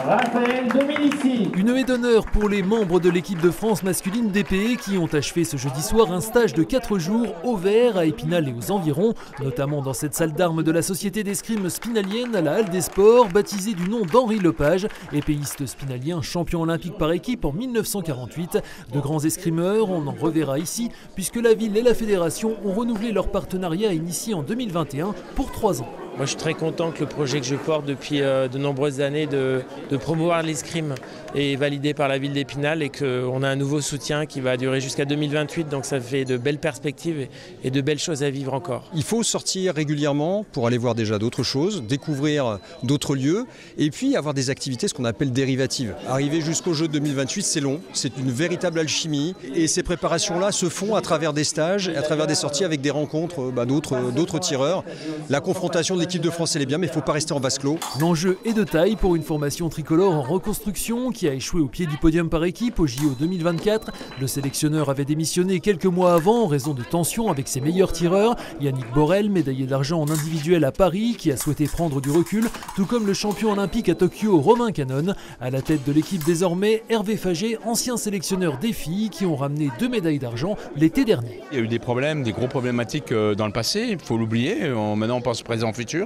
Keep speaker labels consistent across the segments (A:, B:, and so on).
A: Raphaël Dominici.
B: Une haie d'honneur pour les membres de l'équipe de France masculine d'épée qui ont achevé ce jeudi soir un stage de 4 jours au vert à Épinal et aux environs, notamment dans cette salle d'armes de la Société d'escrime spinalienne à la Halle des Sports, baptisée du nom d'Henri Lepage, épéiste spinalien champion olympique par équipe en 1948. De grands escrimeurs, on en reverra ici, puisque la ville et la fédération ont renouvelé leur partenariat initié en 2021 pour 3 ans.
C: Moi, je suis très content que le projet que je porte depuis de nombreuses années de promouvoir l'escrime est validé par la ville d'Épinal et qu'on a un nouveau soutien qui va durer jusqu'à 2028. Donc ça fait de belles perspectives et de belles choses à vivre encore.
D: Il faut sortir régulièrement pour aller voir déjà d'autres choses, découvrir d'autres lieux et puis avoir des activités, ce qu'on appelle dérivatives. Arriver jusqu'au jeu de 2028, c'est long, c'est une véritable alchimie et ces préparations-là se font à travers des stages, à travers des sorties avec des rencontres d'autres tireurs. La confrontation de l'équipe de France, elle est bien, mais il ne faut pas rester en vase clos.
B: L'enjeu est de taille pour une formation tricolore en reconstruction qui a échoué au pied du podium par équipe au JO 2024. Le sélectionneur avait démissionné quelques mois avant en raison de tensions avec ses meilleurs tireurs. Yannick Borel, médaillé d'argent en individuel à Paris, qui a souhaité prendre du recul, tout comme le champion olympique à Tokyo, Romain Canon. À la tête de l'équipe désormais, Hervé Faget, ancien sélectionneur des filles, qui ont ramené 2 médailles d'argent l'été dernier.
E: Il y a eu des problèmes, des gros problématiques dans le passé, il faut l'oublier. Maintenant on pense présent-futur.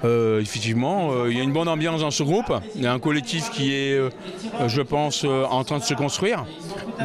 E: Effectivement, il y a une bonne ambiance dans ce groupe. Il y a un collectif qui est, je pense, en train de se construire.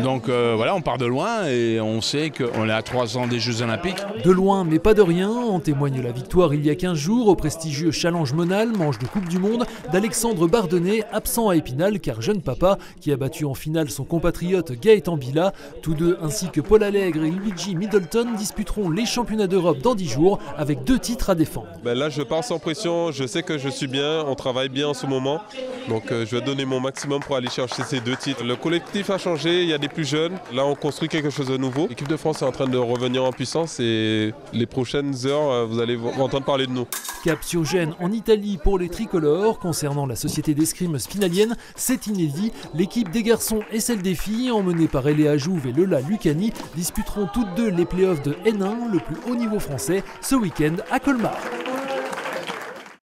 E: Donc voilà, on part de loin et on sait qu'on est à 3 ans des Jeux Olympiques.
B: De loin, mais pas de rien, en témoigne la victoire il y a 15 jours au prestigieux Challenge Monal, manche de Coupe du Monde, d'Alexandre Bardonnay, absent à Épinal car jeune papa, qui a battu en finale son compatriote Gaëtan Bila. Tous deux, ainsi que Paul Allègre et Luigi Middleton, disputeront les championnats d'Europe dans 10 jours avec 2 titres à défendre.
F: Là, je pars sans pression, je sais que je suis bien, on travaille bien en ce moment. Donc je vais donner mon maximum pour aller chercher ces 2 titres. Le collectif a changé, il y a des plus jeunes. Là, on construit quelque chose de nouveau. L'équipe de France est en train de revenir en puissance et les prochaines heures, vous allez entendre parler de nous.
B: Cap sur Gênes en Italie pour les tricolores. Concernant la Société d'escrime spinalienne, c'est inédit. L'équipe des garçons et celle des filles, emmenée par Eléa Jouve et Lola Lucani, disputeront toutes deux les playoffs de N1, le plus haut niveau français, ce week-end à Colmar.